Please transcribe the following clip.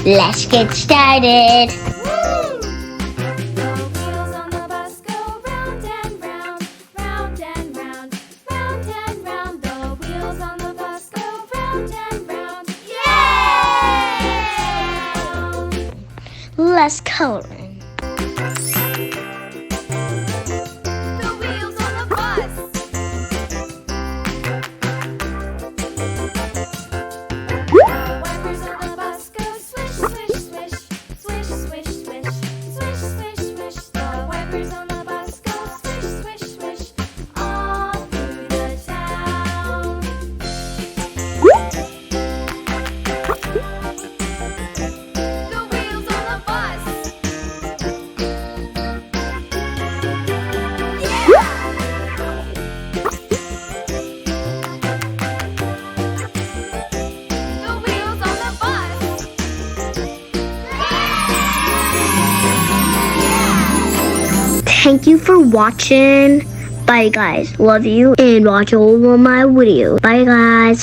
Let's get started. Let's color in. The wheels on the bus. Wipers on the bus go swish, swish, swish, swish, swish, swish, swish, swish, swish. The wipers on the bus go swish, swish, swish, all through the town. Thank you for watching. Bye guys. Love you and watch all of my videos. Bye guys.